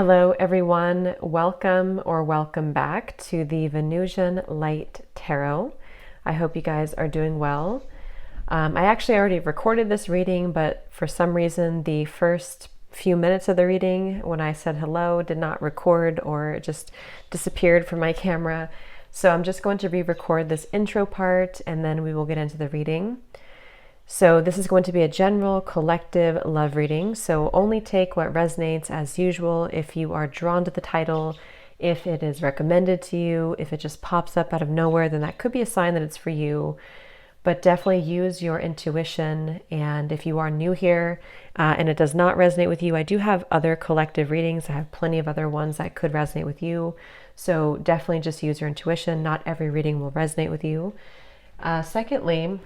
Hello everyone, welcome or welcome back to the Venusian Light Tarot. I hope you guys are doing well. I actually already recorded this reading, but for some reason the first few minutes of the reading when I said hello did not record, or it just disappeared from my camera. So I'm just going to re-record this intro part and then we will get into the reading. So this is going to be a general collective love reading, so only take what resonates as usual. If you are drawn to the title, if it is recommended to you, if it just pops up out of nowhere, then that could be a sign that it's for you. But definitely use your intuition. And if you are new here and it does not resonate with you, I do have other collective readings. I have plenty of other ones that could resonate with you. So definitely just use your intuition. Not every reading will resonate with you. Secondly,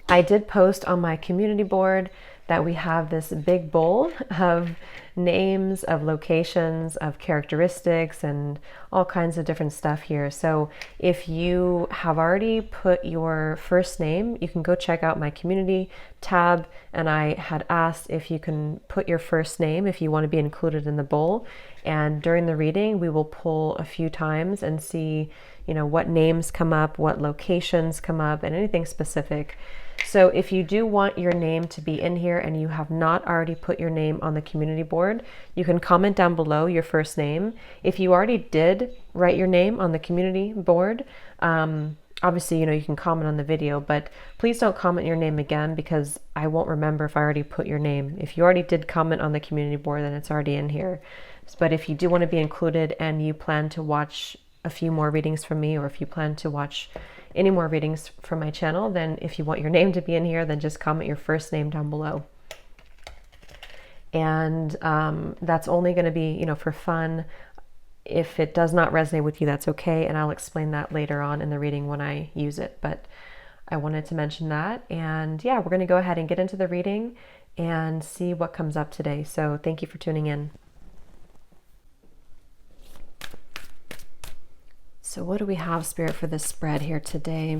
I did post on my community board that we have this big bowl of names, of locations, of characteristics, and all kinds of different stuff here. So if you have already put your first name, you can go check out my community tab. And I had asked if you can put your first name if you want to be included in the bowl. And during the reading, we will pull a few times and see, what names come up, what locations come up, and anything specific. So if you do want your name to be in here and you have not already put your name on the community board, you can comment down below your first name. If you already did write your name on the community board, obviously, you can comment on the video, but please don't comment your name again because I won't remember if I already put your name. If you already did comment on the community board, then it's already in here. But if you do want to be included and you plan to watch a few more readings from me, or if you plan to watch any more readings from my channel, then if you want your name to be in here, then just comment your first name down below. And that's only going to be, for fun. If it does not resonate with you, that's okay. And I'll explain that later on in the reading when I use it. But I wanted to mention that. And yeah, we're going to go ahead and get into the reading and see what comes up today. So thank you for tuning in. So what do we have, Spirit, for this spread here today?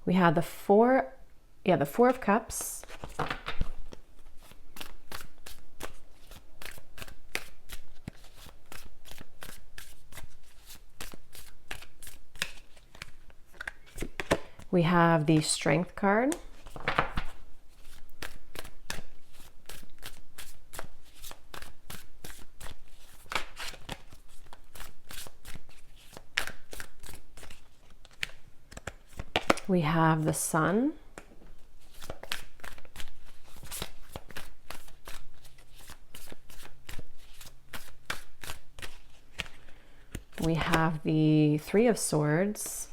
We have the Four of Cups. We have the Strength card. We have the Sun. We have the Three of Swords.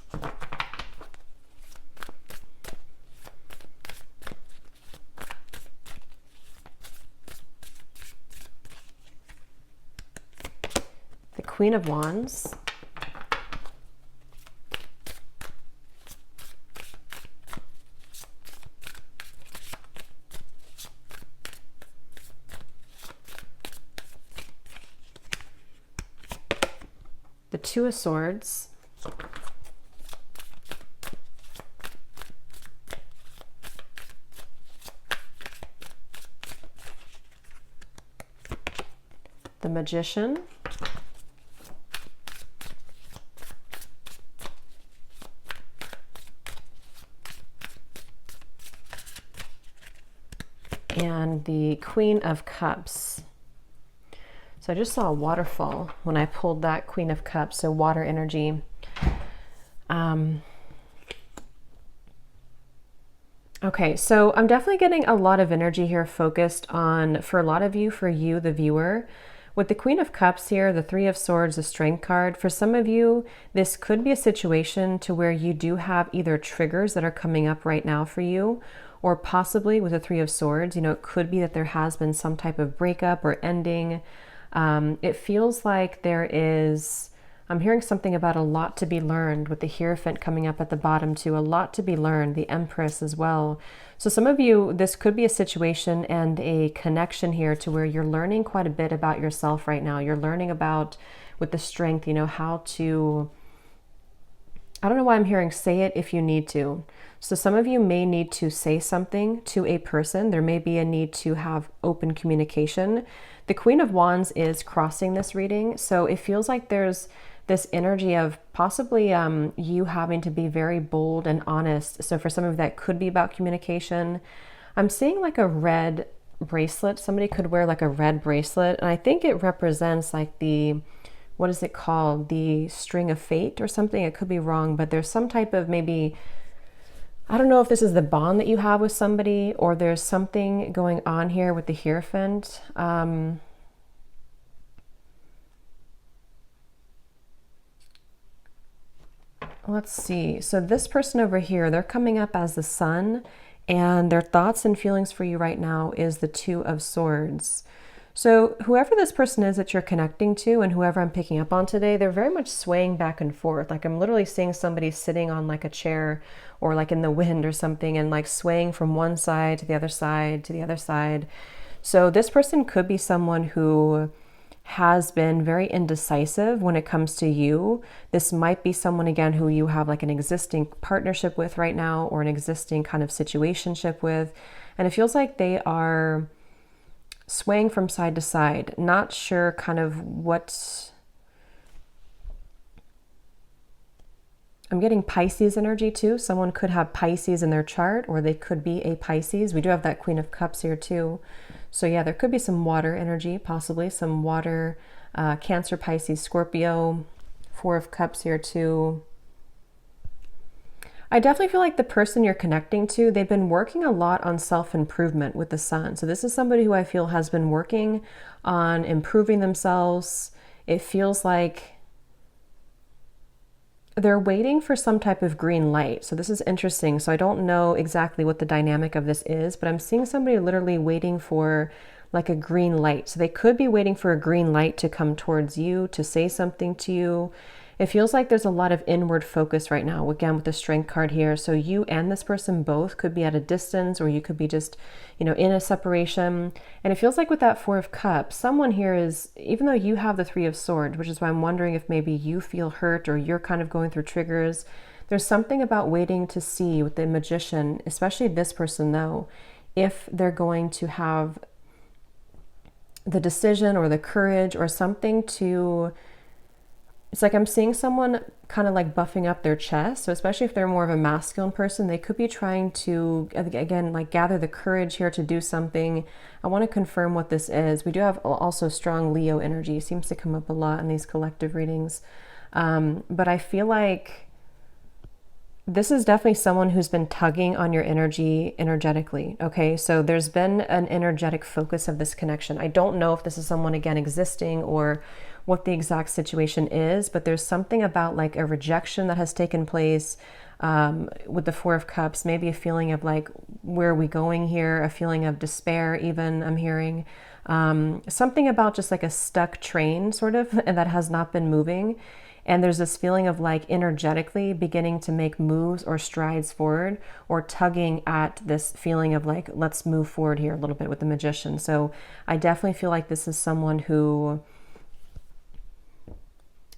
The Queen of Wands. The Two of Swords. The Magician. And the Queen of Cups. So I just saw a waterfall when I pulled that Queen of Cups, so water energy. Okay, so I'm definitely getting a lot of energy here focused on, for a lot of you, for you, the viewer. With the Queen of Cups here, the Three of Swords, the Strength card, for some of you, this could be a situation to where you do have either triggers that are coming up right now for you, or possibly with the Three of Swords, it could be that there has been some type of breakup or ending. It feels like there is I'm hearing something about a lot to be learned, with the Hierophant coming up at the bottom too, a lot to be learned, the Empress as well. So some of you, this could be a situation and a connection here to where you're learning quite a bit about yourself right now. You're learning about, with the Strength, you know, how to, I don't know why I'm hearing say it if you need to. So some of you may need to say something to a person. There may be a need to have open communication. The Queen of Wands is crossing this reading. So it feels like there's this energy of possibly you having to be very bold and honest. So for some of that could be about communication. I'm seeing like a red bracelet. Somebody could wear like a red bracelet. And I think it represents like the, what is it called? The string of fate or something. It could be wrong, but there's some type of maybe, I don't know if this is the bond that you have with somebody, or there's something going on here with the Hierophant. Let's see. So this person over here, they're coming up as the Sun, and their thoughts and feelings for you right now is the Two of Swords. So whoever this person is that you're connecting to, and whoever I'm picking up on today, they're very much swaying back and forth. Like I'm literally seeing somebody sitting on like a chair or like in the wind or something, and like swaying from one side to the other side to the other side. So this person could be someone who has been very indecisive when it comes to you. This might be someone, again, who you have like an existing partnership with right now, or an existing kind of situationship with. And it feels like they are swaying from side to side, not sure kind of what. I'm getting Pisces energy too. Someone could have Pisces in their chart, or they could be a Pisces. We do have that Queen of Cups here too. So yeah, there could be some water energy, possibly some water, Cancer, Pisces, Scorpio, Four of Cups here too. I definitely feel like the person you're connecting to, they've been working a lot on self-improvement with the Sun. So this is somebody who I feel has been working on improving themselves. It feels like they're waiting for some type of green light. So this is interesting. So I don't know exactly what the dynamic of this is, but I'm seeing somebody literally waiting for like a green light. So they could be waiting for a green light to come towards you, to say something to you. It feels like there's a lot of inward focus right now, again, with the Strength card here. So you and this person both could be at a distance, or you could be just, you know, in a separation. And it feels like with that Four of Cups, someone here is, even though you have the Three of Swords, which is why I'm wondering if maybe you feel hurt or you're kind of going through triggers. There's something about waiting to see with the Magician, especially this person though, if they're going to have the decision or the courage or something to, it's like I'm seeing someone kind of like buffing up their chest. So especially if they're more of a masculine person, they could be trying to, again, like gather the courage here to do something. I want to confirm what this is. We do have also strong Leo energy. It seems to come up a lot in these collective readings. But I feel like this is definitely someone who's been tugging on your energy energetically. Okay, so there's been an energetic focus of this connection. I don't know if this is someone, again, existing or what the exact situation is, but there's something about like a rejection that has taken place with the Four of Cups, maybe a feeling of like, where are we going here? A feeling of despair even, I'm hearing. Something about just like a stuck train sort of, and that has not been moving. And there's this feeling of like energetically beginning to make moves or strides forward, or tugging at this feeling of like, let's move forward here a little bit with the Magician. So I definitely feel like this is someone who,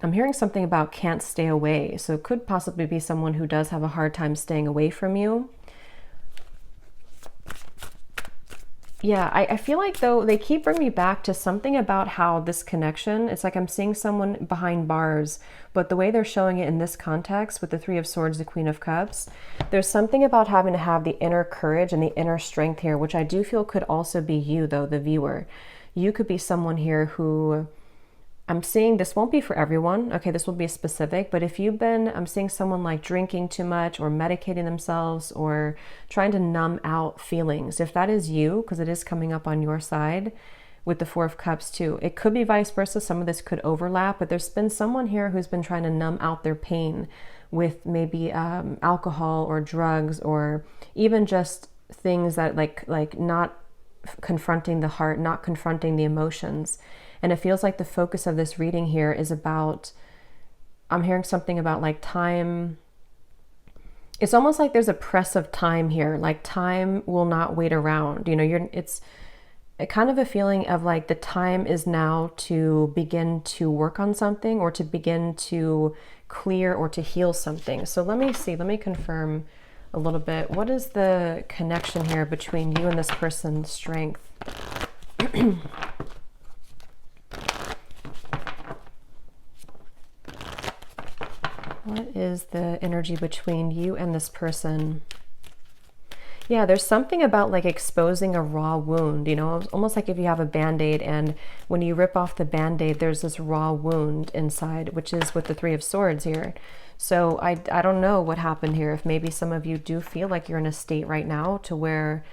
I'm hearing something about can't stay away. So it could possibly be someone who does have a hard time staying away from you. Yeah, I feel like though they keep bringing me back to something about how this connection, it's like I'm seeing someone behind bars, but the way they're showing it in this context with the Three of Swords, the Queen of Cups, there's something about having to have the inner courage and the inner strength here, which I do feel could also be you though, the viewer. You could be someone here who, I'm seeing this won't be for everyone. Okay, this will be specific, but if you've been, I'm seeing someone like drinking too much or medicating themselves or trying to numb out feelings. If that is you, because it is coming up on your side with the Four of Cups too. It could be vice versa. Some of this could overlap, but there's been someone here who's been trying to numb out their pain with maybe alcohol or drugs, or even just things that like not confronting the heart, not confronting the emotions. And it feels like the focus of this reading here is about I'm hearing something about like time. It's almost like there's a press of time here. Like time will not wait around. You know, it's a kind of a feeling of like the time is now to begin to work on something or to begin to clear or to heal something. So let me see, let me confirm a little bit. What is the connection here between you and this person's strength? What is the energy between you and this person? Yeah, there's something about like exposing a raw wound, you know, almost like if you have a band-aid and when you rip off the band-aid, there's this raw wound inside, which is with the Three of Swords here. So I don't know what happened here. If maybe some of you do feel like you're in a state right now to where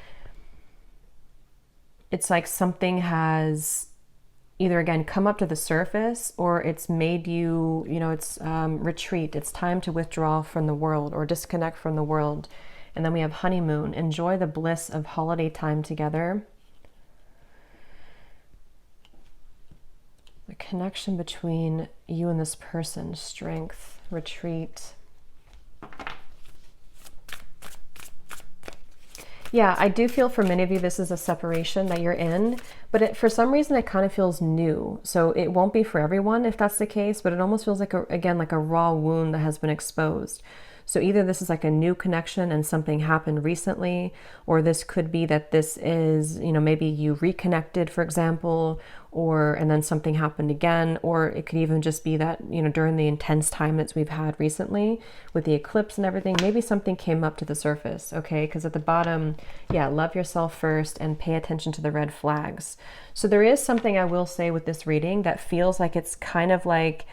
it's like something has either again come up to the surface or it's made you, you know, it's retreat. It's time to withdraw from the world or disconnect from the world. And then we have honeymoon. Enjoy the bliss of holiday time together. The connection between you and this person, strength, retreat. Yeah, I do feel for many of you this is a separation that you're in, but for some reason it kind of feels new. So it won't be for everyone if that's the case, but it almost feels like, again, like a raw wound that has been exposed. So either this is like a new connection and something happened recently, or this could be that this is, you know, maybe you reconnected, for example, and then something happened again, or it could even just be that, you know, during the intense time that we've had recently with the eclipse and everything, maybe something came up to the surface, okay? Because at the bottom, yeah, love yourself first and pay attention to the red flags. So there is something I will say with this reading that feels like it's kind of like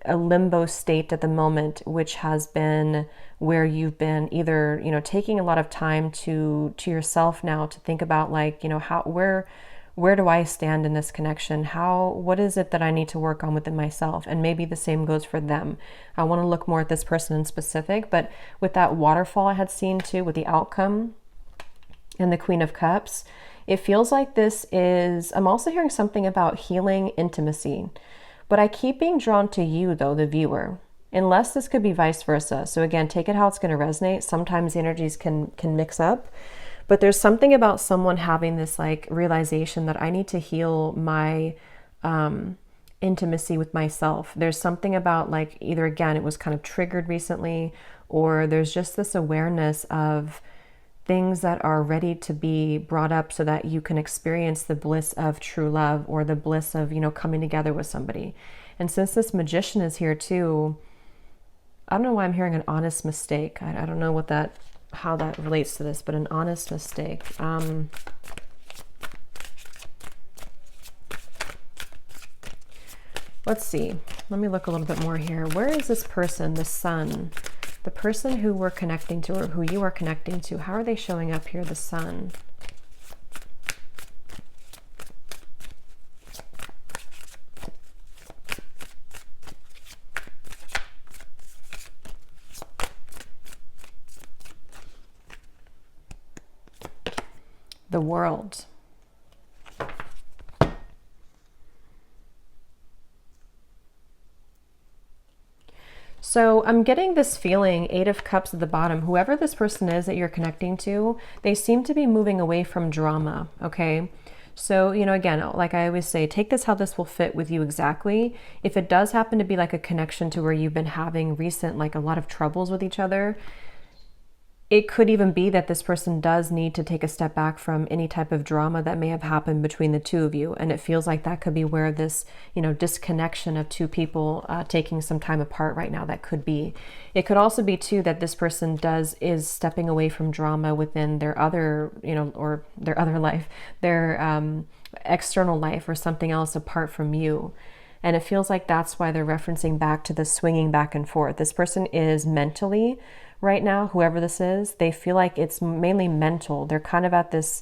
a limbo state at the moment, which has been where you've been either, you know, taking a lot of time to yourself now to think about like, you know, where do I stand in this connection? What is it that I need to work on within myself? And maybe the same goes for them. I want to look more at this person in specific, but with that waterfall I had seen too, with the outcome and the Queen of Cups, it feels like this is, I'm also hearing something about healing intimacy. But I keep being drawn to you, though, the viewer, unless this could be vice versa. So again, take it how it's going to resonate. Sometimes the energies can mix up, but there's something about someone having this like realization that I need to heal my intimacy with myself. There's something about like either, again, it was kind of triggered recently, or there's just this awareness of things that are ready to be brought up so that you can experience the bliss of true love or the bliss of, you know, coming together with somebody. And since this Magician is here too, I don't know why I'm hearing an honest mistake. I don't know how that relates to this, but an honest mistake. Let's see. Let me look a little bit more here. Where is this person, the Sun? The person who we're connecting to or who you are connecting to, how are they showing up here, the Sun? The World. So I'm getting this feeling, Eight of Cups at the bottom, whoever this person is that you're connecting to, they seem to be moving away from drama, okay? So, you know, again, like I always say, take this how this will fit with you exactly. If it does happen to be like a connection to where you've been having recent, like a lot of troubles with each other, it could even be that this person does need to take a step back from any type of drama that may have happened between the two of you. And it feels like that could be where this, you know, disconnection of two people taking some time apart right now, that could be. It could also be too that this person is stepping away from drama within their other, you know, or their other life, their external life or something else apart from you. And it feels like that's why they're referencing back to the swinging back and forth. This person is mentally, right now, whoever this is, they feel like it's mainly mental. They're kind of at this,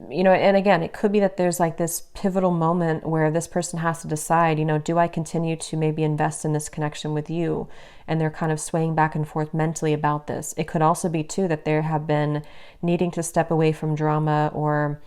you know, and again, it could be that there's like this pivotal moment where this person has to decide, you know, do I continue to maybe invest in this connection with you? And they're kind of swaying back and forth mentally about this. It could also be too that they have been needing to step away from drama or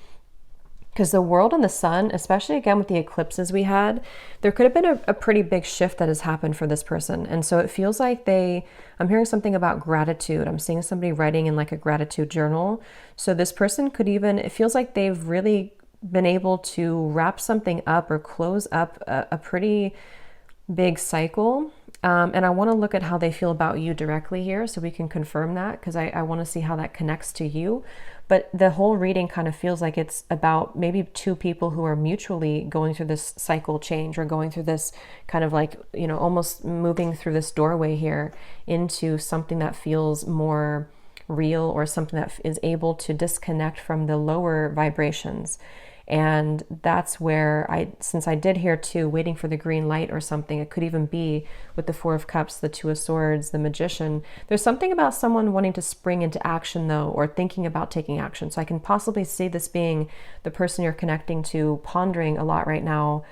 Because the world and the sun, especially again with the eclipses we had, there could have been a pretty big shift that has happened for this person. And so it feels like I'm hearing something about gratitude. I'm seeing somebody writing in like a gratitude journal. So this person could even, it feels like they've really been able to wrap something up or close up a pretty big cycle. And I want to look at how they feel about you directly here so we can confirm that, because I want to see how that connects to you. But the whole reading kind of feels like it's about maybe two people who are mutually going through this cycle change, or going through this kind of like, you know, almost moving through this doorway here into something that feels more real, or something that is able to disconnect from the lower vibrations. And that's where since I did hear too, waiting for the green light or something, it could even be with the Four of Cups, the Two of Swords, the Magician. There's something about someone wanting to spring into action though, or thinking about taking action. So I can possibly see this being the person you're connecting to, pondering a lot right now,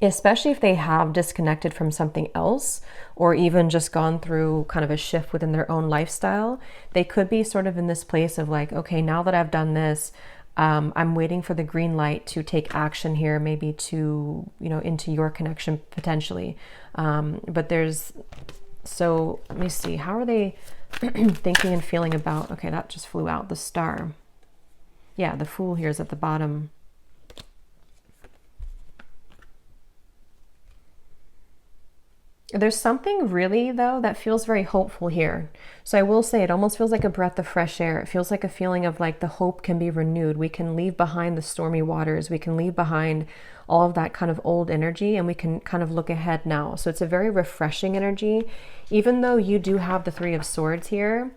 especially if they have disconnected from something else, or even just gone through kind of a shift within their own lifestyle. They could be sort of in this place of like, okay, now that I've done this, I'm waiting for the green light to take action here, maybe to, you know, into your connection potentially. But so let me see, how are they thinking and feeling about, okay, that just flew out, the Star. Yeah, the Fool here is at the bottom. There's something really, though, that feels very hopeful here. So I will say it almost feels like a breath of fresh air. It feels like a feeling of like the hope can be renewed. We can leave behind the stormy waters. We can leave behind all of that kind of old energy, and we can kind of look ahead now. So it's a very refreshing energy. Even though you do have the Three of Swords here,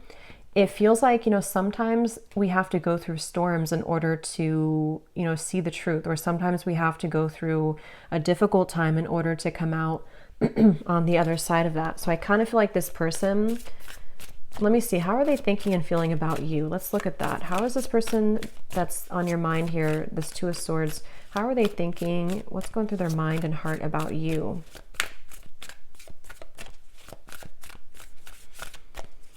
it feels like, you know, sometimes we have to go through storms in order to, you know, see the truth. Or sometimes we have to go through a difficult time in order to come out on the other side of that. So I kind of feel like this person, let me see, how are they thinking and feeling about you? Let's look at that. How is this person that's on your mind here, this Two of Swords, how are they thinking? What's going through their mind and heart about you?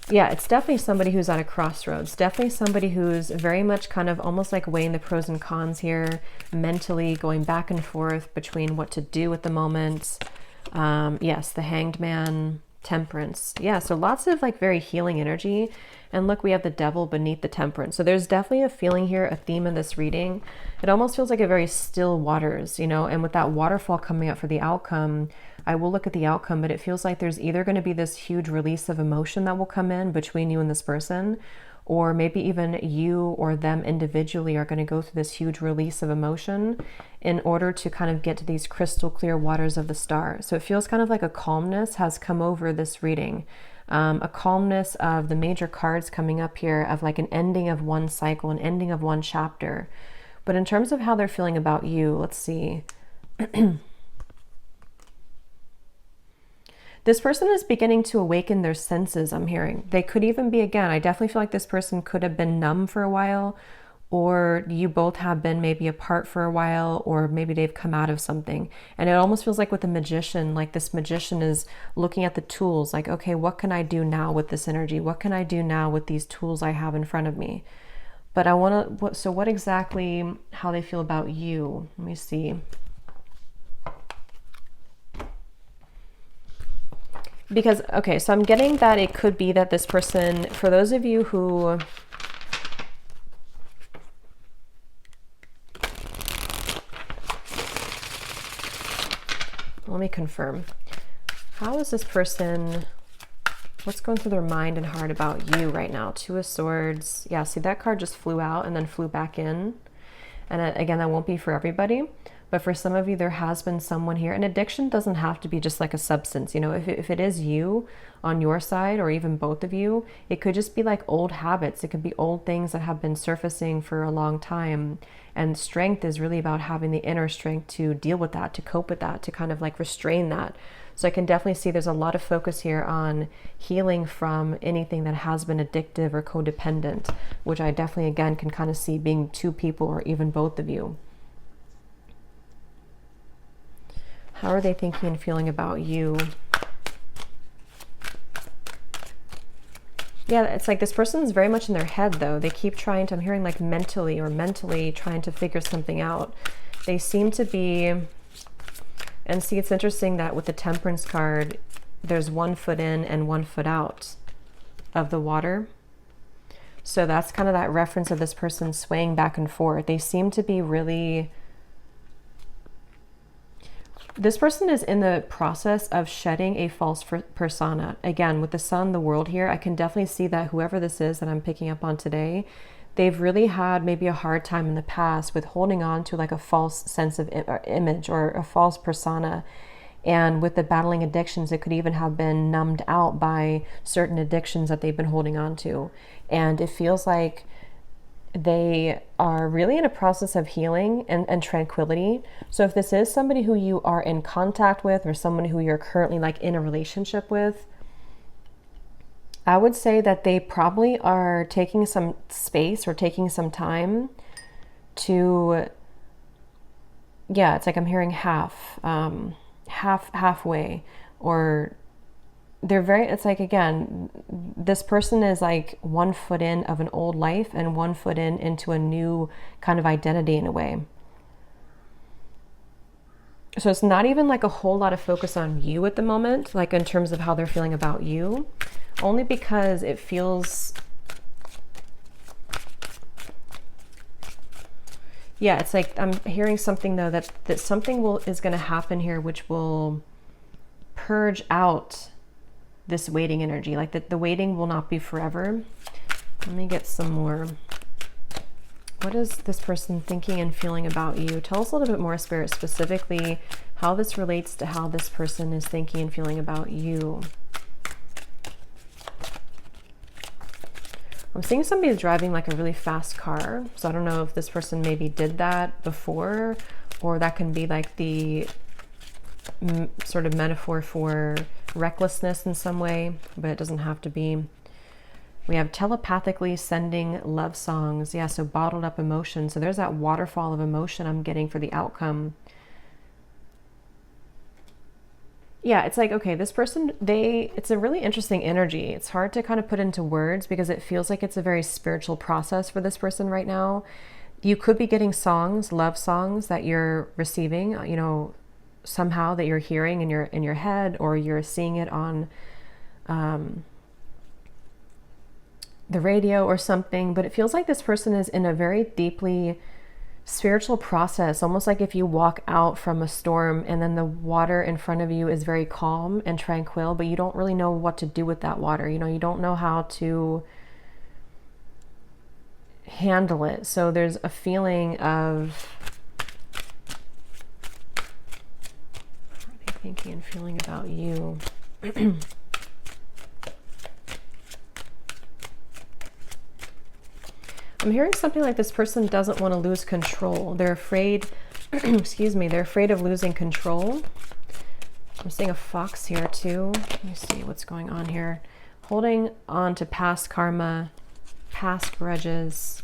Yeah, it's definitely somebody who's at a crossroads. Definitely somebody who's very much kind of almost like weighing the pros and cons here, mentally going back and forth between what to do at the moment. Yes, the Hanged Man, Temperance. Yeah, so lots of like very healing energy. And look, we have the Devil beneath the Temperance. So there's definitely a feeling here, a theme in this reading. It almost feels like a very still waters, you know, and with that waterfall coming up for the outcome, I will look at the outcome, but it feels like there's either going to be this huge release of emotion that will come in between you and this person, or maybe even you or them individually are going to go through this huge release of emotion in order to kind of get to these crystal clear waters of the Star. So it feels kind of like a calmness has come over this reading, a calmness of the major cards coming up here, of like an ending of one cycle, an ending of one chapter. But in terms of how they're feeling about you, let's see. This person is beginning to awaken their senses, I'm hearing. They could even be, again, I definitely feel like this person could have been numb for a while, or you both have been maybe apart for a while, or maybe they've come out of something. And it almost feels like with the Magician, like this Magician is looking at the tools, like, okay, what can I do now with this energy? What can I do now with these tools I have in front of me? But I want to, so what exactly, how they feel about you? Let me see. Because, okay, so I'm getting that it could be that this person, for those of you who, let me confirm. How is this person, what's going through their mind and heart about you right now? Two of Swords. Yeah, see that card just flew out and then flew back in. And again, that won't be for everybody. But for some of you, there has been someone here. And addiction doesn't have to be just like a substance. You know, if it is you on your side, or even both of you, it could just be like old habits. It could be old things that have been surfacing for a long time. And strength is really about having the inner strength to deal with that, to cope with that, to kind of like restrain that. So I can definitely see there's a lot of focus here on healing from anything that has been addictive or codependent, which I definitely, again, can kind of see being two people or even both of you. How are they thinking and feeling about you? Yeah, it's like this person's very much in their head though. They keep trying to, I'm hearing like mentally trying to figure something out. They seem to be, and see, it's interesting that with the Temperance card, there's 1 foot in and 1 foot out of the water. So that's kind of that reference of this person swaying back and forth. They seem to be really, this person is in the process of shedding a false persona. Again, with the sun, the world here, I can definitely see that whoever this is that I'm picking up on today, they've really had maybe a hard time in the past with holding on to like a false sense of image or a false persona. And with the battling addictions, it could even have been numbed out by certain addictions that they've been holding on to. And it feels like they are really in a process of healing and tranquility. So if this is somebody who you are in contact with or someone who you're currently like in a relationship with, I would say that they probably are taking some space or taking some time to, yeah, it's like I'm hearing halfway, or they're very, it's like, again, this person is like 1 foot in of an old life and 1 foot in into a new kind of identity in a way. So it's not even like a whole lot of focus on you at the moment, like in terms of how they're feeling about you, only because it feels, yeah, it's like I'm hearing something though that something is going to happen here which will purge out this waiting energy, like that the waiting will not be forever. Let me get some more. What is this person thinking and feeling about you? Tell us a little bit more, Spirit, specifically how this relates to how this person is thinking and feeling about you. I'm seeing somebody driving like a really fast car. So I don't know if this person maybe did that before, or that can be like the sort of metaphor for recklessness in some way, but it doesn't have to be. We have telepathically sending love songs. Yeah, so bottled up emotion. So there's that waterfall of emotion I'm getting for the outcome. Yeah, it's like, okay, this person, it's a really interesting energy. It's hard to kind of put into words because it feels like it's a very spiritual process for this person right now. You could be getting songs, love songs that you're receiving, you know, somehow that you're hearing in your head, or you're seeing it on the radio or something. But it feels like this person is in a very deeply spiritual process, almost like if you walk out from a storm and then the water in front of you is very calm and tranquil, but you don't really know what to do with that water. You know, you don't know how to handle it. So there's a feeling of, what are they thinking and feeling about you? I'm hearing something like this person doesn't want to lose control. They're afraid, excuse me, they're afraid of losing control. I'm seeing a fox here too. Let me see what's going on here. Holding on to past karma, past grudges.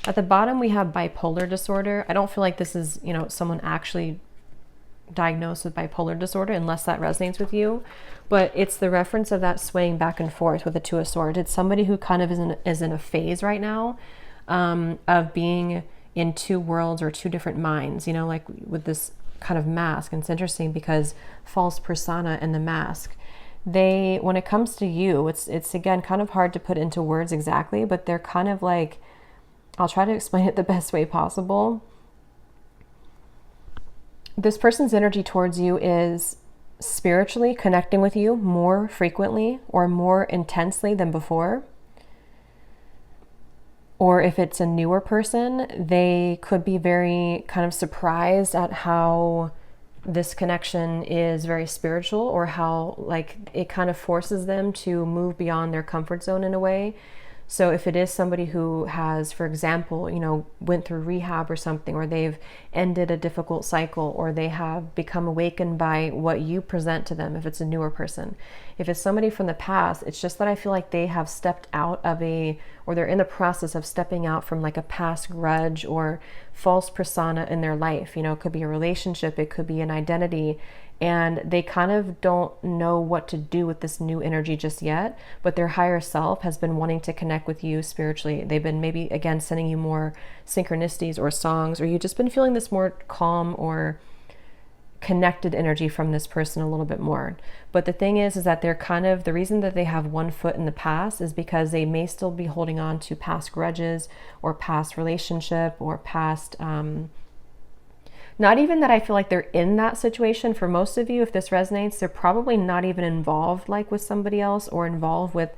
At the bottom, we have bipolar disorder. I don't feel like this is, you know, someone actually diagnosed with bipolar disorder, unless that resonates with you. But it's the reference of that swaying back and forth with the Two of Swords. It's somebody who kind of is in a phase right now of being in two worlds or two different minds, you know, like with this kind of mask. And it's interesting because false persona and the mask, when it comes to you, it's again kind of hard to put into words exactly, but they're kind of like, I'll try to explain it the best way possible. This person's energy towards you is spiritually connecting with you more frequently or more intensely than before. Or if it's a newer person, they could be very kind of surprised at how this connection is very spiritual, or how like it kind of forces them to move beyond their comfort zone in a way. So if it is somebody who has, for example, you know, went through rehab or something, or they've ended a difficult cycle, or they have become awakened by what you present to them, if it's a newer person. If it's somebody from the past, it's just that I feel like they have stepped out of or they're in the process of stepping out from like a past grudge or false persona in their life. You know, it could be a relationship, it could be an identity. and they kind of don't know what to do with this new energy just yet, but their higher self has been wanting to connect with you spiritually. They've been maybe, again, sending you more synchronicities or songs, or you've just been feeling this more calm or connected energy from this person a little bit more. But the thing is that they're kind of, the reason that they have one foot in the past is because they may still be holding on to past grudges or past relationship or past, not even that I feel like they're in that situation. For most of you, if this resonates, they're probably not even involved like with somebody else or involved with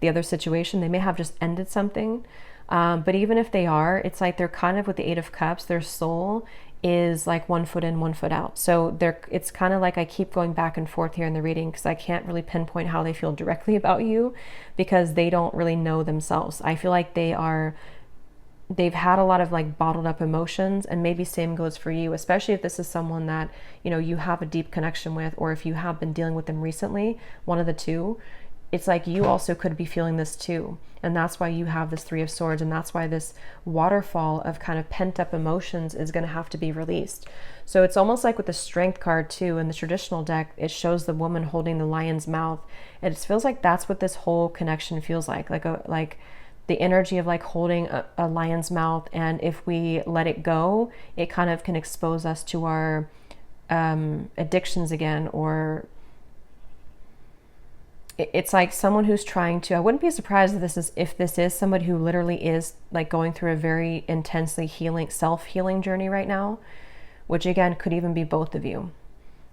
the other situation. They may have just ended something. But even if they are, it's like they're kind of with the Eight of Cups, their soul is like one foot in, one foot out. So it's kind of like I keep going back and forth here in the reading because I can't really pinpoint how they feel directly about you because they don't really know themselves. I feel like they've had a lot of like bottled up emotions, and maybe same goes for you, especially if this is someone that, you know, you have a deep connection with, or if you have been dealing with them recently, one of the two. It's like you also could be feeling this too. And that's why you have this Three of Swords. And that's why this waterfall of kind of pent up emotions is going to have to be released. So it's almost like with the Strength card too, in the traditional deck, it shows the woman holding the lion's mouth. And it feels like that's what this whole connection feels like the energy of like holding a lion's mouth. And if we let it go, it kind of can expose us to our addictions again, or it's like someone who's trying to, I wouldn't be surprised if this is somebody who literally is like going through a very intensely self-healing journey right now, which again could even be both of you.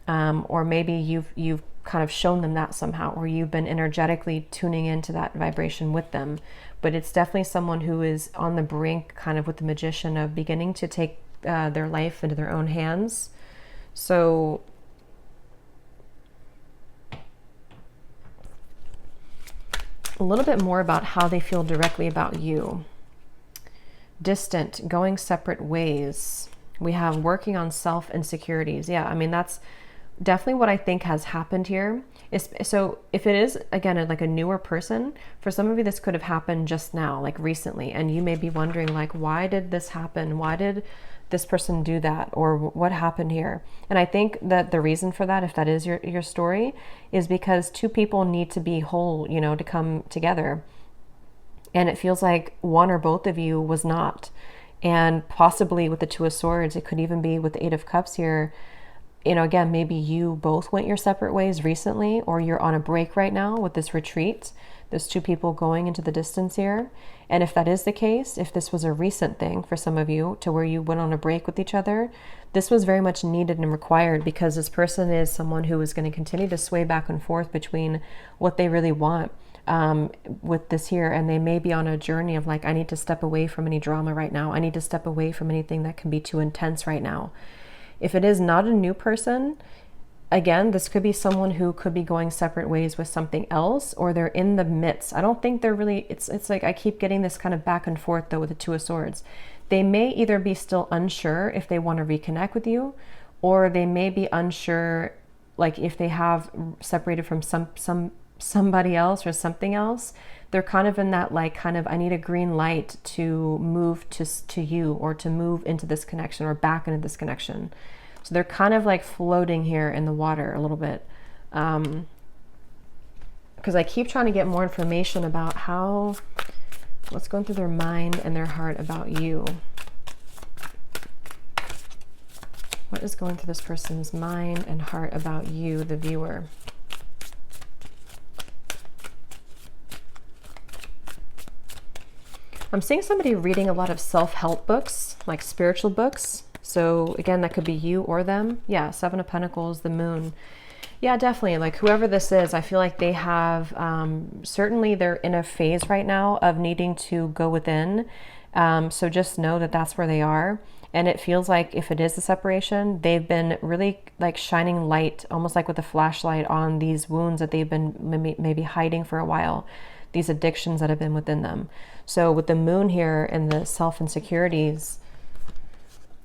Or maybe you've kind of shown them that somehow, or you've been energetically tuning into that vibration with them. But it's definitely someone who is on the brink, kind of with the Magician, of beginning to take their life into their own hands. So a little bit more about how they feel directly about you. Distant, going separate ways. We have working on self insecurities. Yeah, I mean, that's definitely what I think has happened here. So if it is, again, like a newer person, for some of you, this could have happened just now, like recently. And you may be wondering, like, why did this happen? Why did this person do that? Or what happened here? And I think that the reason for that, if that is your story, is because two people need to be whole, you know, to come together. And it feels like one or both of you was not. And possibly with the Two of Swords, it could even be with the Eight of Cups here. You know, again, maybe you both went your separate ways recently, or you're on a break right now with this retreat. There's two people going into the distance here. And if that is the case, if this was a recent thing for some of you to where you went on a break with each other, this was very much needed and required, because this person is someone who is going to continue to sway back and forth between what they really want with this here. And they may be on a journey of like, I need to step away from any drama right now. I need to step away from anything that can be too intense right now. If it is not a new person, again, this could be someone who could be going separate ways with something else, or they're in the midst. I don't think they're really, it's like I keep getting this kind of back and forth though with the Two of Swords. They may either be still unsure if they want to reconnect with you, or they may be unsure, like if they have separated from somebody else or something else. They're kind of in that like kind of, I need a green light to move to you, or to move into this connection, or back into this connection. So they're kind of like floating here in the water a little bit. Because I keep trying to get more information about what's going through their mind and their heart about you. What is going through this person's mind and heart about you, the viewer? I'm seeing somebody reading a lot of self-help books, like spiritual books. So again, that could be you or them. Yeah, Seven of Pentacles, the Moon. Yeah, definitely. Like whoever this is, I feel like they have, certainly they're in a phase right now of needing to go within. So just know that that's where they are. And it feels like if it is a separation, they've been really like shining light, almost like with a flashlight, on these wounds that they've been maybe hiding for a while, these addictions that have been within them. So with the Moon here and the self-insecurities,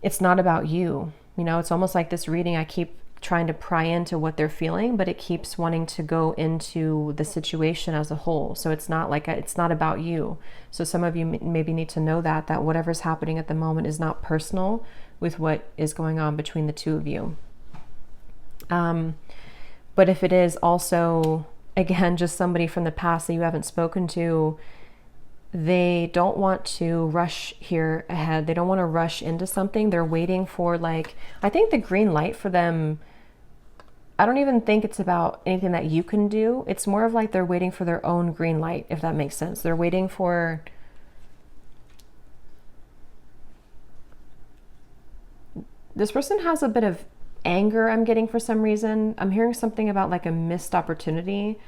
it's not about you. You know, it's almost like this reading, I keep trying to pry into what they're feeling, but it keeps wanting to go into the situation as a whole. So it's not like, it's not about you. So some of you maybe need to know that whatever's happening at the moment is not personal with what is going on between the two of you. But if it is also, again, just somebody from the past that you haven't spoken to, they don't want to rush here ahead. They don't want to rush into something. They're waiting for, like, I think the green light for them, I don't even think it's about anything that you can do. It's more of like they're waiting for their own green light, if that makes sense. They're waiting for, this person has a bit of anger I'm getting for some reason. I'm hearing something about like a missed opportunity.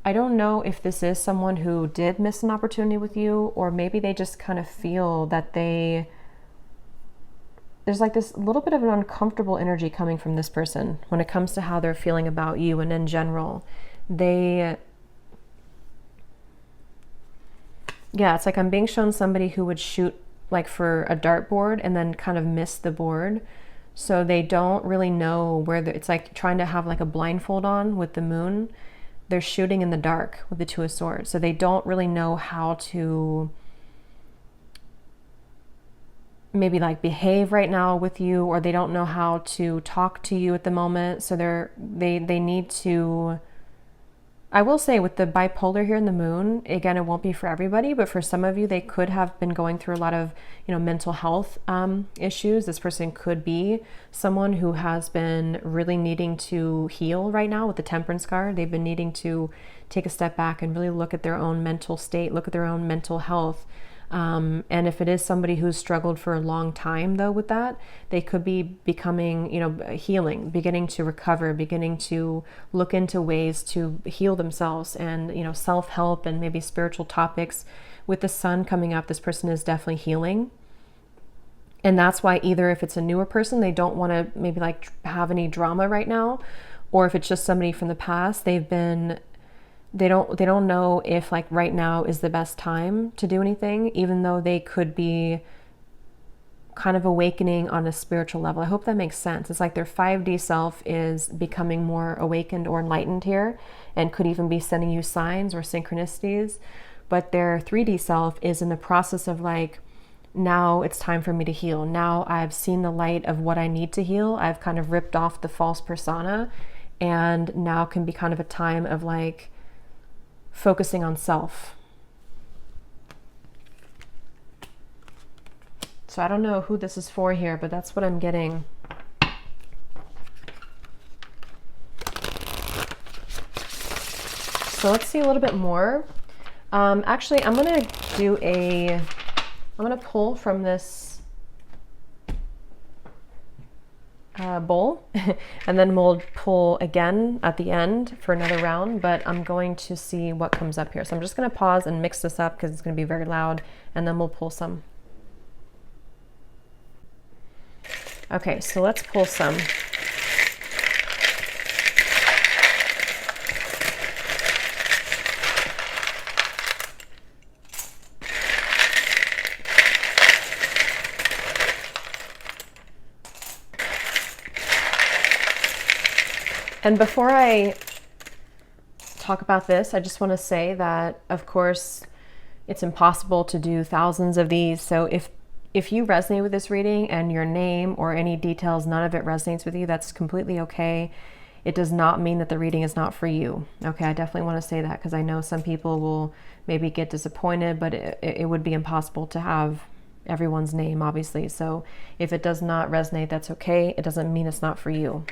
I don't know if this is someone who did miss an opportunity with you, or maybe they just kind of feel that there's like this little bit of an uncomfortable energy coming from this person when it comes to how they're feeling about you and in general. Yeah, it's like I'm being shown somebody who would shoot like for a dartboard and then kind of miss the board. So they don't really know where it's like trying to have like a blindfold on with the moon. They're shooting in the dark with the Two of Swords. So they don't really know how to maybe like behave right now with you, or they don't know how to talk to you at the moment. So they need to, I will say with the bipolar here in the moon, again, it won't be for everybody, but for some of you, they could have been going through a lot of, mental health issues. This person could be someone who has been really needing to heal right now with the Temperance card. They've been needing to take a step back and really look at their own mental state, look at their own mental health. And if it is somebody who's struggled for a long time, though, with that, they could be becoming, healing, beginning to recover, beginning to look into ways to heal themselves and, self-help and maybe spiritual topics. With the sun coming up, this person is definitely healing. And that's why either if it's a newer person, they don't want to maybe like have any drama right now, or if it's just somebody from the past, they don't know if like right now is the best time to do anything, even though they could be kind of awakening on a spiritual level. I hope that makes sense. It's like their 5D self is becoming more awakened or enlightened here and could even be sending you signs or synchronicities. But their 3D self is in the process of like, now it's time for me to heal. Now I've seen the light of what I need to heal. I've kind of ripped off the false persona, and now can be kind of a time of like focusing on self. So I don't know who this is for here, but that's what I'm getting. So let's see a little bit more. Actually, I'm going to pull from this bowl and then we'll pull again at the end for another round, but I'm going to see what comes up here. So I'm just going to pause and mix this up because it's going to be very loud, and then we'll pull some. Okay, so let's pull some. And before I talk about this, I just want to say that, of course, it's impossible to do thousands of these. So if you resonate with this reading and your name or any details, none of it resonates with you, that's completely okay. It does not mean that the reading is not for you. Okay, I definitely want to say that because I know some people will maybe get disappointed, but it would be impossible to have everyone's name, obviously. So if it does not resonate, that's okay. It doesn't mean it's not for you.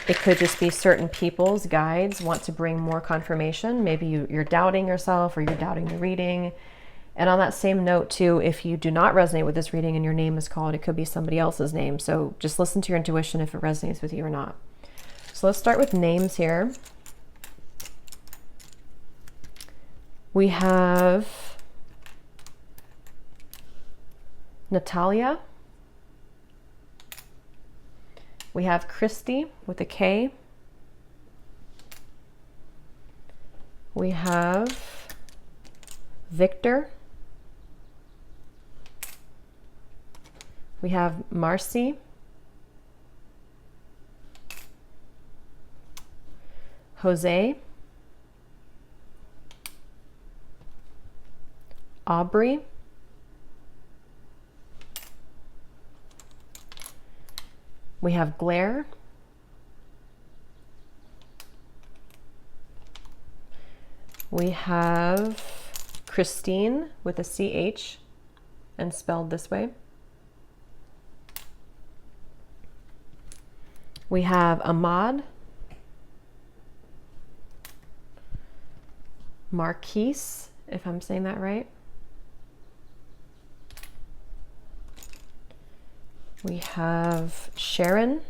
It could just be certain people's guides want to bring more confirmation. Maybe you're doubting yourself or you're doubting the reading. And on that same note too, if you do not resonate with this reading and your name is called, it could be somebody else's name. So just listen to your intuition if it resonates with you or not. So let's start with names here. We have Natalia. We have Christy with a K. We have Victor. We have Marcy. Jose. Aubrey. We have glare. We have Christine with a CH and spelled this way. We have Ahmad, Marquise, if I'm saying that right. We have Sharon,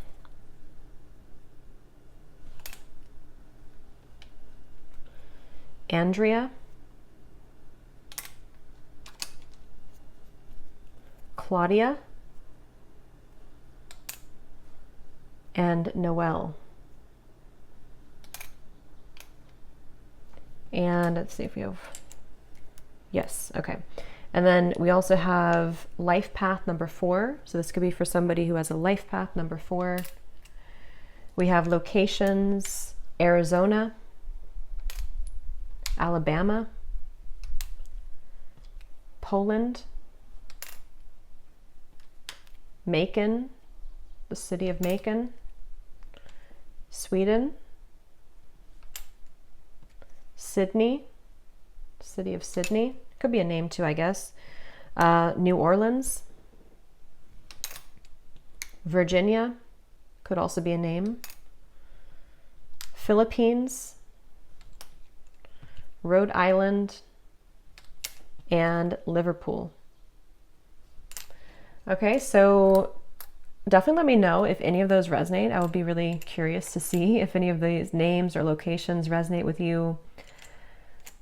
Andrea, Claudia, and Noelle. And let's see if we have, yes, okay. And then we also have life path number 4. So this could be for somebody who has a life path number 4. We have locations, Arizona, Alabama, Poland, Macon, the city of Macon, Sweden, Sydney, city of Sydney, could be a name too, I guess, New Orleans, Virginia, could also be a name, Philippines, Rhode Island, and Liverpool. Okay, so definitely let me know if any of those resonate. I would be really curious to see if any of these names or locations resonate with you.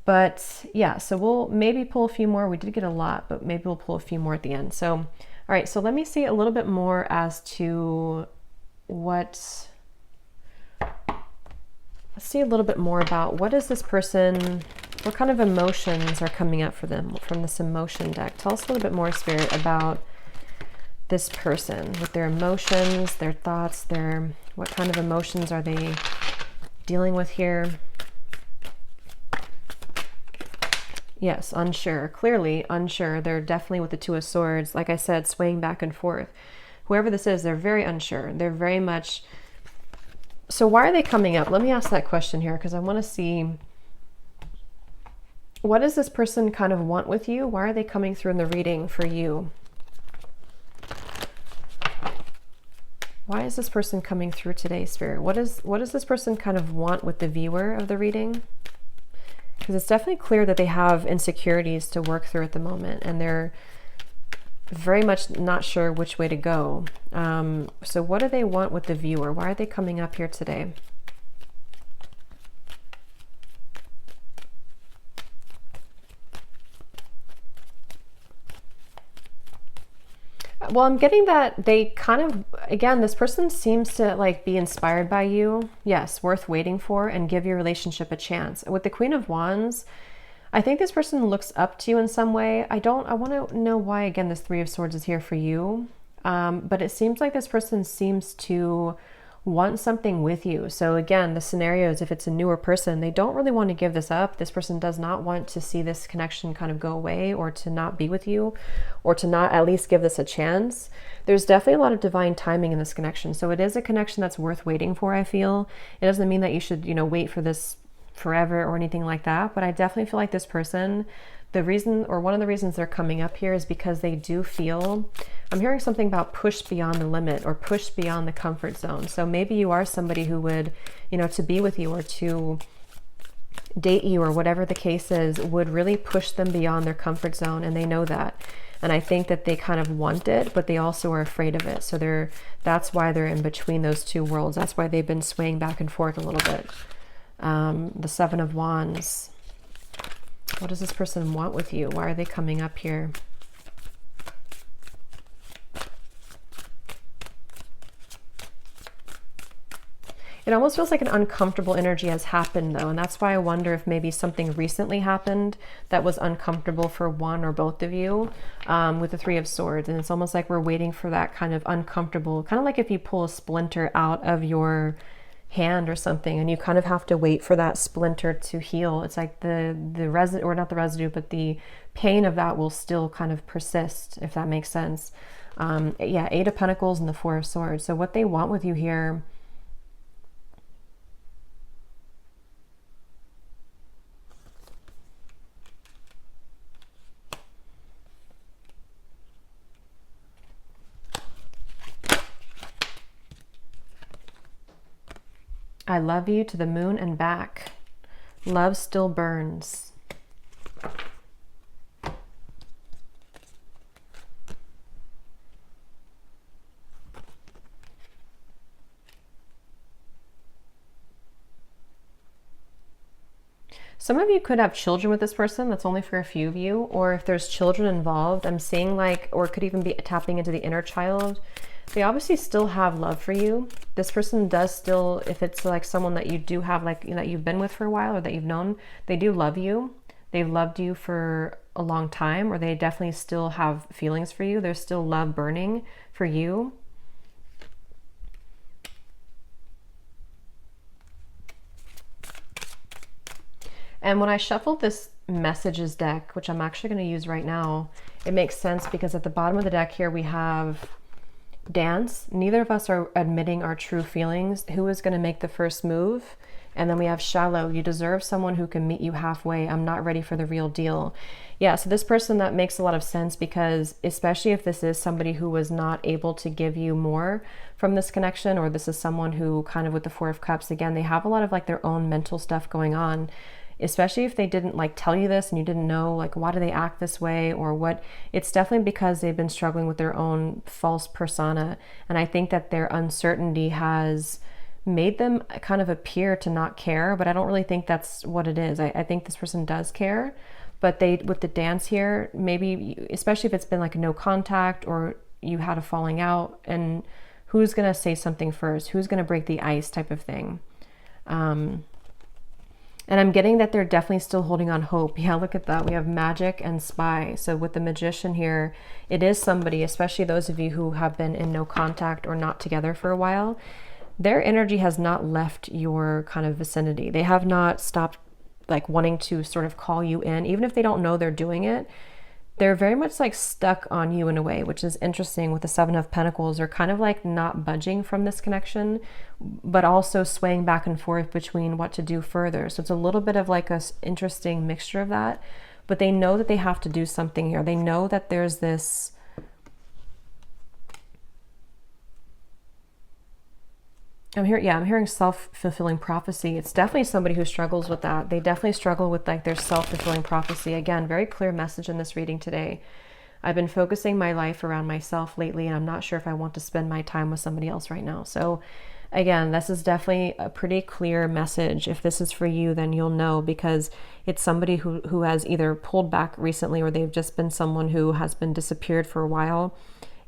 But yeah, so we'll maybe pull a few more. We did get a lot, but maybe we'll pull a few more at the end. So, all right, so let me see a little bit more as to let's see a little bit more about what is this person, what kind of emotions are coming up for them from this emotion deck. Tell us a little bit more, Spirit, about this person with their emotions, their thoughts, what kind of emotions are they dealing with here? Yes, unsure, clearly unsure. They're definitely with the Two of Swords, like I said, swaying back and forth. Whoever this is, they're very unsure. They're very much, so why are they coming up? Let me ask that question here, because I want to see, what does this person kind of want with you? Why are they coming through in the reading for you? Why is this person coming through today, Spirit? What does this person kind of want with the viewer of the reading? Because it's definitely clear that they have insecurities to work through at the moment, and they're very much not sure which way to go. So what do they want with the viewer? Why are they coming up here today? Well, I'm getting that they kind of, again, this person seems to like be inspired by you. Yes, worth waiting for, and give your relationship a chance. With the Queen of Wands, I think this person looks up to you in some way. I want to know why, again, this Three of Swords is here for you. But it seems like this person seems to want something with you. So again, the scenario is if it's a newer person, they don't really want to give this up. This person does not want to see this connection kind of go away, or to not be with you, or to not at least give this a chance. There's definitely a lot of divine timing in this connection. So it is a connection that's worth waiting for, I feel. It doesn't mean that you should, wait for this forever or anything like that. But I definitely feel like this person, the reason, or one of the reasons they're coming up here, is because they do feel, I'm hearing something about push beyond the limit, or push beyond the comfort zone. So maybe you are somebody who would, to be with you or to date you or whatever the case is, would really push them beyond their comfort zone, and they know that. And I think that they kind of want it, but they also are afraid of it. So that's why they're in between those two worlds. That's why they've been swaying back and forth a little bit. The Seven of Wands. What does this person want with you? Why are they coming up here? It almost feels like an uncomfortable energy has happened, though, and that's why I wonder if maybe something recently happened that was uncomfortable for one or both of you, with the Three of Swords. And it's almost like we're waiting for that kind of uncomfortable, kind of like if you pull a splinter out of your hand or something, and you kind of have to wait for that splinter to heal. It's like the residue, or not the residue, but the pain of that will still kind of persist, if that makes sense. Yeah, Eight of Pentacles and the Four of Swords. So what they want with you here, I love you to the moon and back. Love still burns. Some of you could have children with this person. That's only for a few of you. Or if there's children involved, I'm seeing like, or it could even be tapping into the inner child. They obviously still have love for you. This person does still, if it's like someone that you do have, like, you know, that you've been with for a while or that you've known, they do love you. They've loved you for a long time, or they definitely still have feelings for you. There's still love burning for you. And when I shuffled this messages deck, which I'm actually going to use right now, it makes sense because at the bottom of the deck here we have dance. Neither of us are admitting our true feelings. Who is going to make the first move? And then we have shallow. You deserve someone who can meet you halfway. I'm not ready for the real deal. Yeah, so this person, that makes a lot of sense, because especially if this is somebody who was not able to give you more from this connection, or this is someone who kind of, with the Four of Cups, again, they have a lot of like their own mental stuff going on. Especially if they didn't like tell you this and you didn't know like why do they act this way or what, it's definitely because they've been struggling with their own false persona. And I think that their uncertainty has made them kind of appear to not care, but I don't really think that's what it is. I think this person does care, but they, with the dance here, maybe, especially if it's been like no contact or you had a falling out, and who's going to say something first? Who's going to break the ice type of thing? And I'm getting that they're definitely still holding on hope. Yeah, look at that. We have Magic and Spy. So with the Magician here, it is somebody, especially those of you who have been in no contact or not together for a while, their energy has not left your kind of vicinity. They have not stopped like wanting to sort of call you in, even if they don't know they're doing it. They're very much like stuck on you in a way, which is interesting. With the Seven of Pentacles, they're kind of like not budging from this connection, but also swaying back and forth between what to do further. So it's a little bit of like a interesting mixture of that, but they know that they have to do something here. They know that there's this, I'm hearing self-fulfilling prophecy. It's definitely somebody who struggles with that. They definitely struggle with like their self-fulfilling prophecy. Again, very clear message in this reading today. I've been focusing my life around myself lately, and I'm not sure if I want to spend my time with somebody else right now. So again, this is definitely a pretty clear message. If this is for you, then you'll know, because it's somebody who has either pulled back recently, or they've just been someone who has been disappeared for a while.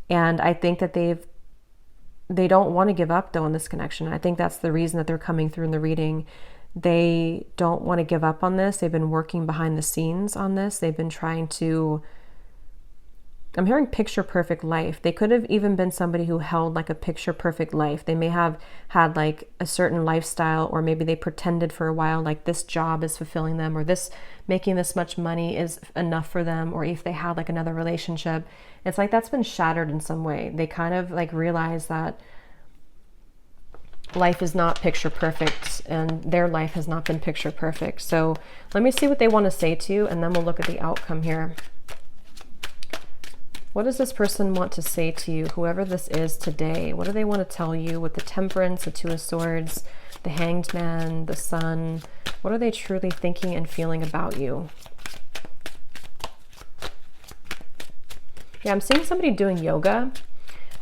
And I think that they don't want to give up though in this connection. I think that's the reason that they're coming through in the reading. They don't want to give up on this. They've been working behind the scenes on this. They've been trying to, I'm hearing picture perfect life. They could have even been somebody who held like a picture perfect life. They may have had like a certain lifestyle, or maybe they pretended for a while like this job is fulfilling them, or this making this much money is enough for them, or if they had like another relationship. It's like that's been shattered in some way. They kind of like realize that life is not picture perfect, and their life has not been picture perfect. So let me see what they want to say to you, and then we'll look at the outcome here. What does this person want to say to you, whoever this is today? What do they want to tell you with the Temperance, the Two of Swords, the Hanged Man, the Sun? What are they truly thinking and feeling about you? Yeah, I'm seeing somebody doing yoga,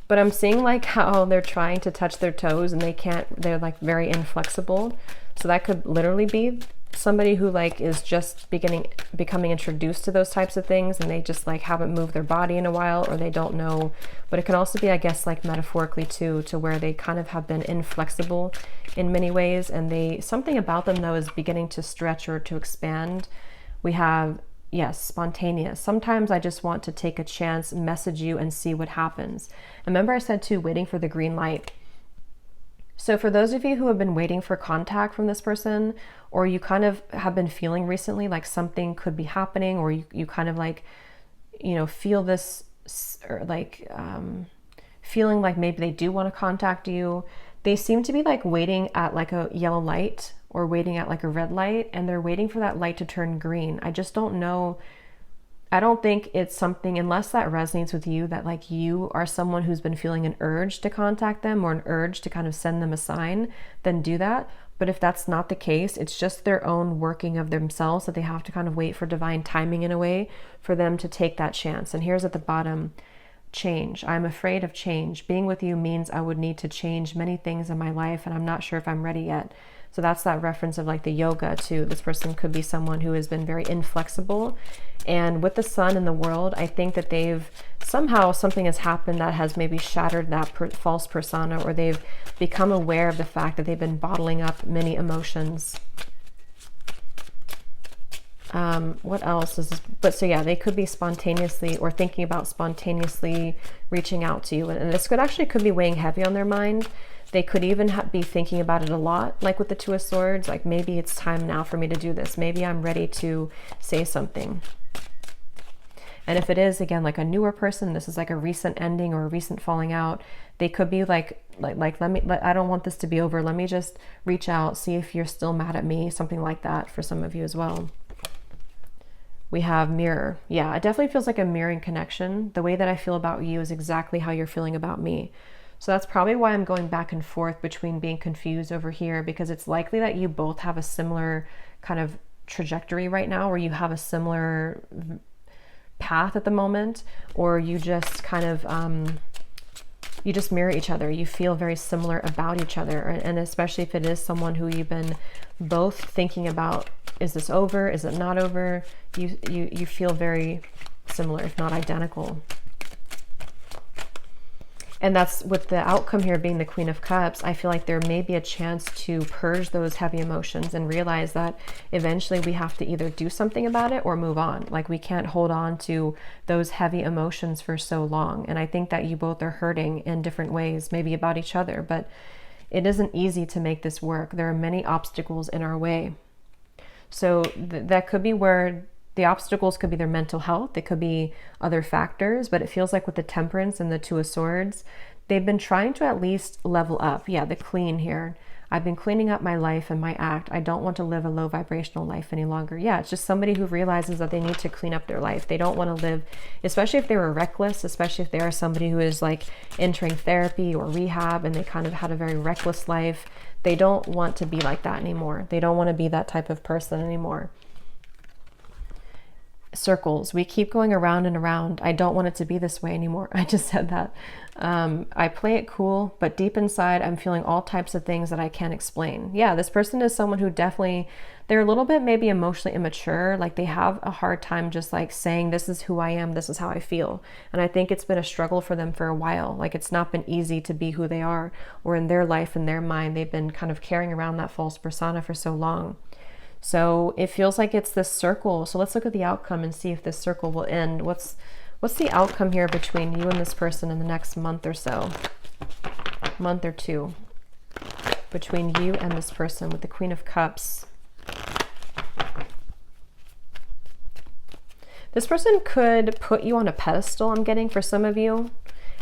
but I'm seeing like how they're trying to touch their toes and they can't, they're like very inflexible. So that could literally be somebody who like is just becoming introduced to those types of things, and they just like haven't moved their body in a while, or they don't know. But it can also be, I guess, like metaphorically too, to where they kind of have been inflexible in many ways, and they, something about them though is beginning to stretch or to expand. We have, yes, spontaneous. Sometimes I just want to take a chance, message you, and see what happens. And remember I said too, waiting for the green light. So for those of you who have been waiting for contact from this person, or you kind of have been feeling recently like something could be happening, or you kind of like, feel this, or like feeling like maybe they do want to contact you, they seem to be like waiting at like a yellow light or waiting at like a red light, and they're waiting for that light to turn green. I just don't know. I don't think it's something, unless that resonates with you, that like you are someone who's been feeling an urge to contact them or an urge to kind of send them a sign, then do that. But if that's not the case, it's just their own working of themselves that they have to kind of wait for divine timing in a way for them to take that chance. And here's at the bottom, change. I'm afraid of change. Being with you means I would need to change many things in my life, and I'm not sure if I'm ready yet. So that's that reference of like the yoga too. This person could be someone who has been very inflexible. And with the sun in the world, I think that they've somehow, something has happened that has maybe shattered that false persona, or they've become aware of the fact that they've been bottling up many emotions. What else is this? But so yeah, they could be spontaneously or thinking about spontaneously reaching out to you. And this could be weighing heavy on their mind. They could even be thinking about it a lot, like with the Two of Swords, like maybe it's time now for me to do this. Maybe I'm ready to say something. And if it is, again, like a newer person, this is like a recent ending or a recent falling out, they could be like, I don't want this to be over. Let me just reach out, see if you're still mad at me, something like that for some of you as well. We have mirror. Yeah, it definitely feels like a mirroring connection. The way that I feel about you is exactly how you're feeling about me. So that's probably why I'm going back and forth between being confused over here, because it's likely that you both have a similar kind of trajectory right now, or you have a similar path at the moment, or you just kind of, you just mirror each other. You feel very similar about each other. And especially if it is someone who you've been both thinking about, is this over? Is it not over? You feel very similar, if not identical. And that's with the outcome here being the Queen of Cups. I feel like there may be a chance to purge those heavy emotions and realize that eventually we have to either do something about it or move on. Like we can't hold on to those heavy emotions for so long. And I think that you both are hurting in different ways, maybe about each other, but it isn't easy to make this work. There are many obstacles in our way. So that could be where the obstacles could be their mental health. It could be other factors, but it feels like with the Temperance and the Two of Swords, they've been trying to at least level up. Yeah, the clean here. I've been cleaning up my life and my act. I don't want to live a low vibrational life any longer. Yeah, it's just somebody who realizes that they need to clean up their life. They don't want to live, especially if they were reckless, especially if they are somebody who is like entering therapy or rehab and they kind of had a very reckless life. They don't want to be like that anymore. They don't want to be that type of person anymore. Circles. We keep going around and around. I don't want it to be this way anymore. I just said that. I play it cool, but deep inside, I'm feeling all types of things that I can't explain. Yeah, this person is someone who definitely, they're a little bit maybe emotionally immature. Like they have a hard time just like saying, this is who I am, this is how I feel. And I think it's been a struggle for them for a while. Like it's not been easy to be who they are, or in their life, in their mind, they've been kind of carrying around that false persona for so long. So it feels like it's this circle. So let's look at the outcome and see if this circle will end. What's the outcome here between you and this person in the next month or so? Month or two. Between you and this person with the Queen of Cups. This person could put you on a pedestal, I'm getting, for some of you.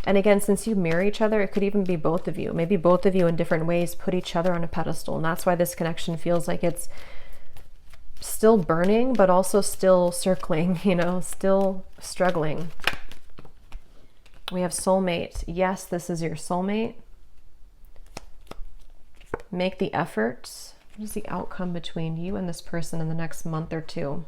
And again, since you mirror each other, it could even be both of you. Maybe both of you in different ways put each other on a pedestal. And that's why this connection feels like it's still burning, but also still circling, still struggling. We have soulmate. Yes, this is your soulmate. Make the effort. What is the outcome between you and this person in the next month or two?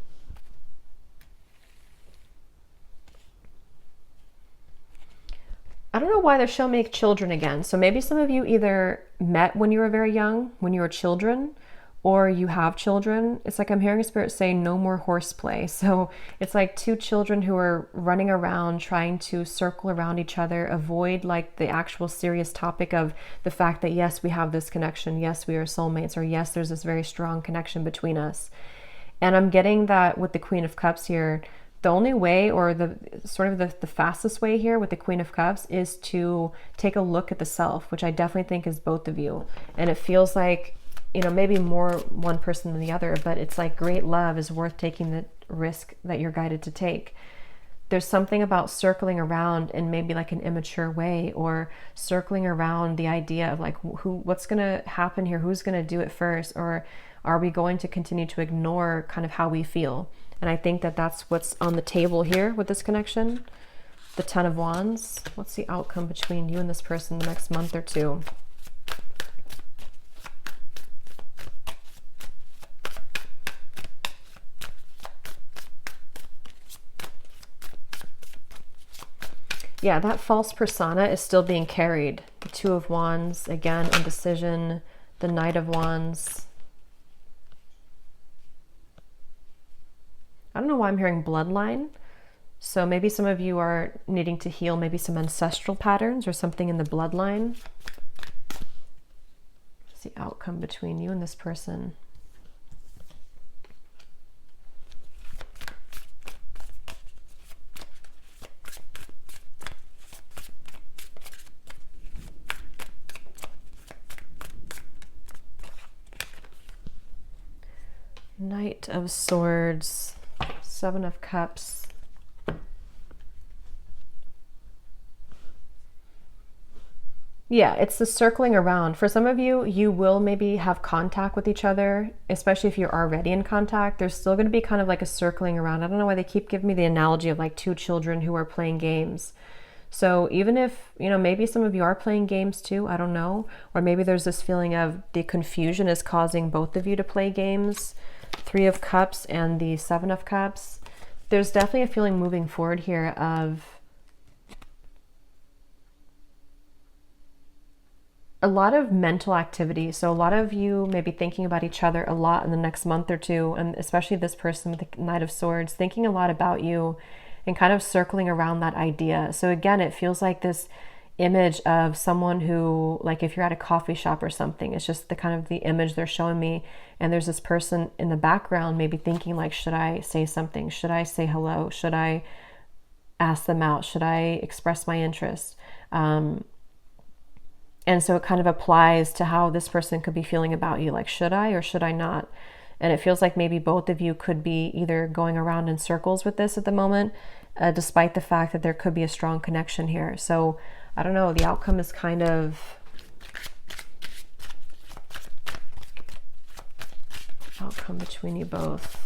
I don't know why they're showing make children again. So maybe some of you either met when you were very young, when you were children, or you have children. It's like I'm hearing a spirit say no more horseplay. So it's like two children who are running around trying to circle around each other, avoid like the actual serious topic of the fact that yes, we have this connection. Yes, we are soulmates, or yes, there's this very strong connection between us. And I'm getting that with the Queen of Cups here, The only way, or the sort of the fastest way here with the Queen of Cups, is to take a look at the self, which I definitely think is both of you. And it feels like, you know, maybe more one person than the other, but it's like great love is worth taking the risk that you're guided to take. There's something about circling around in maybe like an immature way, or circling around the idea of like what's going to happen here, who's going to do it first, or are we going to continue to ignore kind of how we feel? And I think that that's what's on the table here with this connection. The Ten of Wands. What's the outcome between you and this person the next month or two? Yeah, that false persona is still being carried. The Two of Wands, again, indecision, the Knight of Wands. I don't know why I'm hearing bloodline. So maybe some of you are needing to heal maybe some ancestral patterns or something in the bloodline. What's the outcome between you and this person? Knight of Swords, Seven of Cups. Yeah, it's the circling around. For some of you, you will maybe have contact with each other, especially if you're already in contact. There's still going to be kind of like a circling around. I don't know why they keep giving me the analogy of like two children who are playing games. So even if, you know, maybe some of you are playing games too, I don't know. Or maybe there's this feeling of the confusion is causing both of you to play games. Three of Cups and the Seven of Cups. There's definitely a feeling moving forward here of a lot of mental activity. So a lot of you may be thinking about each other a lot in the next month or two, and especially this person with the Knight of Swords, thinking a lot about you and kind of circling around that idea. So again, it feels like this image of someone who, like if you're at a coffee shop or something, it's just the kind of the image they're showing me. And there's this person in the background maybe thinking like, should I say something? Should I say hello? Should I ask them out? Should I express my interest? And so it kind of applies to how this person could be feeling about you. Like, should I or should I not? And it feels like maybe both of you could be either going around in circles with this at the moment, despite the fact that there could be a strong connection here. So I don't know, the outcome is kind of outcome between you both.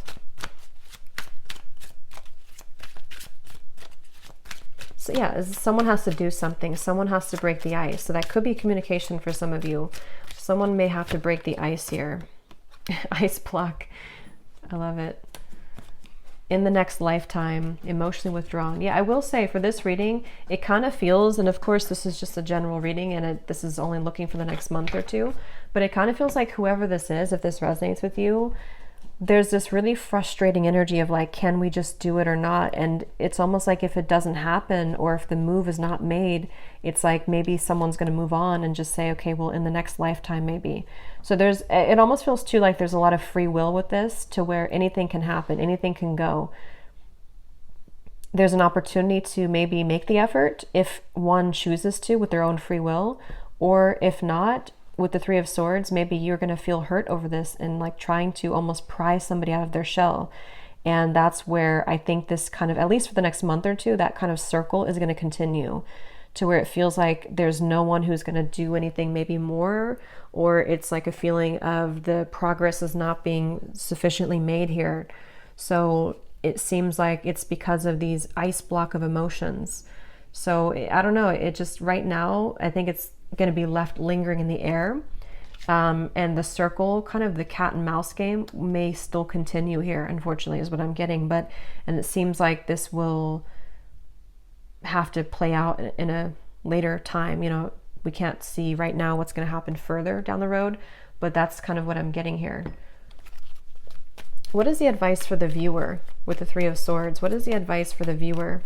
So yeah, someone has to do something. Someone has to break the ice. So that could be communication for some of you. Someone may have to break the ice here. Ice block. I love it. In the next lifetime, emotionally withdrawn. Yeah, I will say for this reading, it kind of feels, and of course this is just a general reading and this is only looking for the next month or two, but it kind of feels like whoever this is, if this resonates with you, there's this really frustrating energy of like, can we just do it or not? And it's almost like if it doesn't happen or if the move is not made, it's like maybe someone's going to move on and just say, okay, well, in the next lifetime, maybe. So it almost feels too like there's a lot of free will with this, to where anything can happen, anything can go. There's an opportunity to maybe make the effort if one chooses to with their own free will, or if not, with the Three of Swords, maybe you're going to feel hurt over this and like trying to almost pry somebody out of their shell. And that's where I think this kind of, at least for the next month or two, that kind of circle is going to continue, to where it feels like there's no one who's going to do anything maybe more, or it's like a feeling of the progress is not being sufficiently made here. So it seems like it's because of these ice block of emotions. So I don't know, it just right now, I think it's going to be left lingering in the air. And the circle, kind of the cat and mouse game, may still continue here, unfortunately, is what I'm getting. And it seems like this will have to play out in a later time. You know, we can't see right now what's going to happen further down the road, but that's kind of what I'm getting here. What is the advice for the viewer with the Three of Swords? What is the advice for the viewer?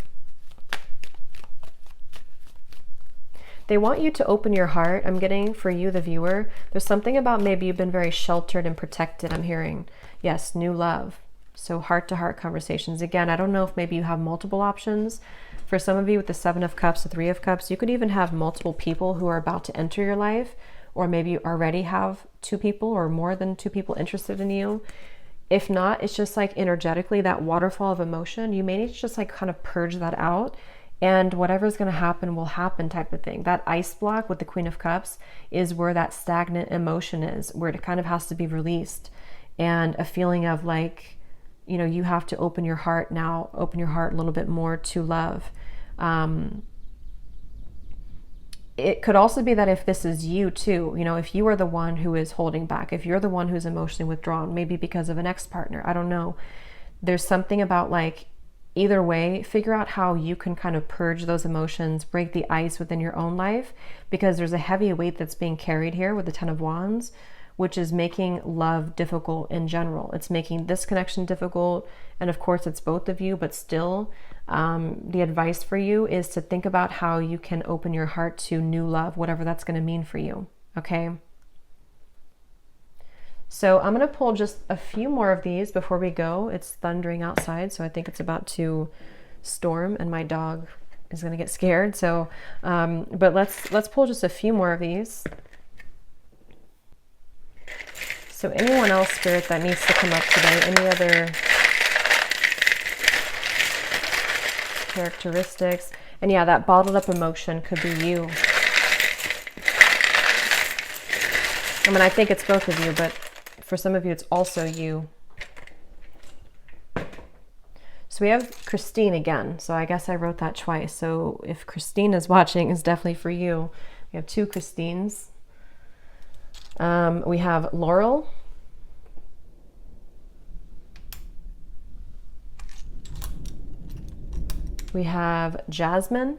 They want you to open your heart. I'm getting for you, the viewer. There's something about maybe you've been very sheltered and protected, I'm hearing. Yes, new love. So heart-to-heart conversations. Again, I don't know if maybe you have multiple options. For some of you with the Seven of Cups, the Three of Cups, you could even have multiple people who are about to enter your life, or maybe you already have two people or more than two people interested in you. If not, it's just like energetically that waterfall of emotion. You may need to just like kind of purge that out, and whatever's going to happen will happen type of thing. That ice block with the Queen of Cups is where that stagnant emotion is, where it kind of has to be released, and a feeling of like, you know, you have to open your heart now, open your heart a little bit more to love. It could also be that if this is you too, you know, if you are the one who is holding back, if you're the one who's emotionally withdrawn, maybe because of an ex-partner, I don't know. There's something about like, either way, figure out how you can kind of purge those emotions, break the ice within your own life, because there's a heavy weight that's being carried here with the Ten of Wands, which is making love difficult in general. It's making this connection difficult. And of course, it's both of you, but still, the advice for you is to think about how you can open your heart to new love, whatever that's going to mean for you. Okay. So I'm going to pull just a few more of these before we go. It's thundering outside, so I think it's about to storm and my dog is going to get scared. So, but let's pull just a few more of these. So anyone else, Spirit, that needs to come up today, any other characteristics? And yeah, that bottled up emotion could be you. I mean, I think it's both of you, but for some of you, it's also you. So we have Christine again. So I guess I wrote that twice. So if Christine is watching, it's definitely for you. We have two Christines. We have Laurel. We have Jasmine.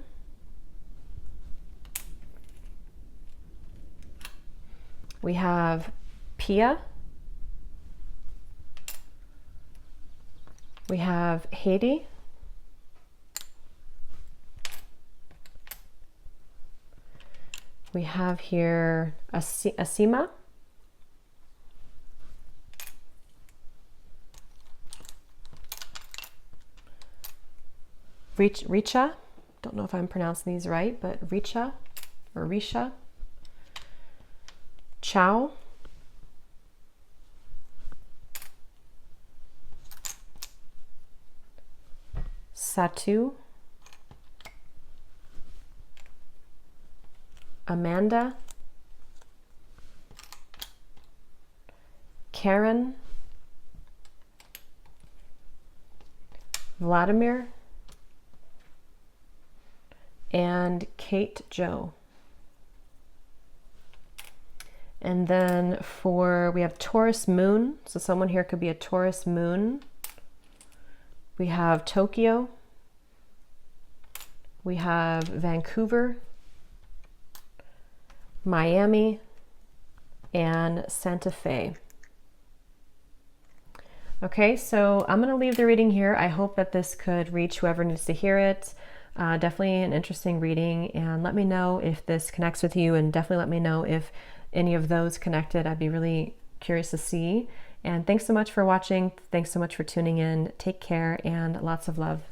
We have Pia. We have Haiti. We have here Asima. Richa. Don't know if I'm pronouncing these right, but Richa or Risha. Chow. Satu. Amanda. Karen. Vladimir. And Kate Joe. And then we have Taurus Moon. So someone here could be a Taurus Moon. We have Tokyo. We have Vancouver, Miami, and Santa Fe. Okay, so I'm going to leave the reading here. I hope that this could reach whoever needs to hear it. Definitely an interesting reading, and let me know if this connects with you, and definitely let me know if any of those connected. I'd be really curious to see. And thanks so much for watching. Thanks so much for tuning in. Take care and lots of love.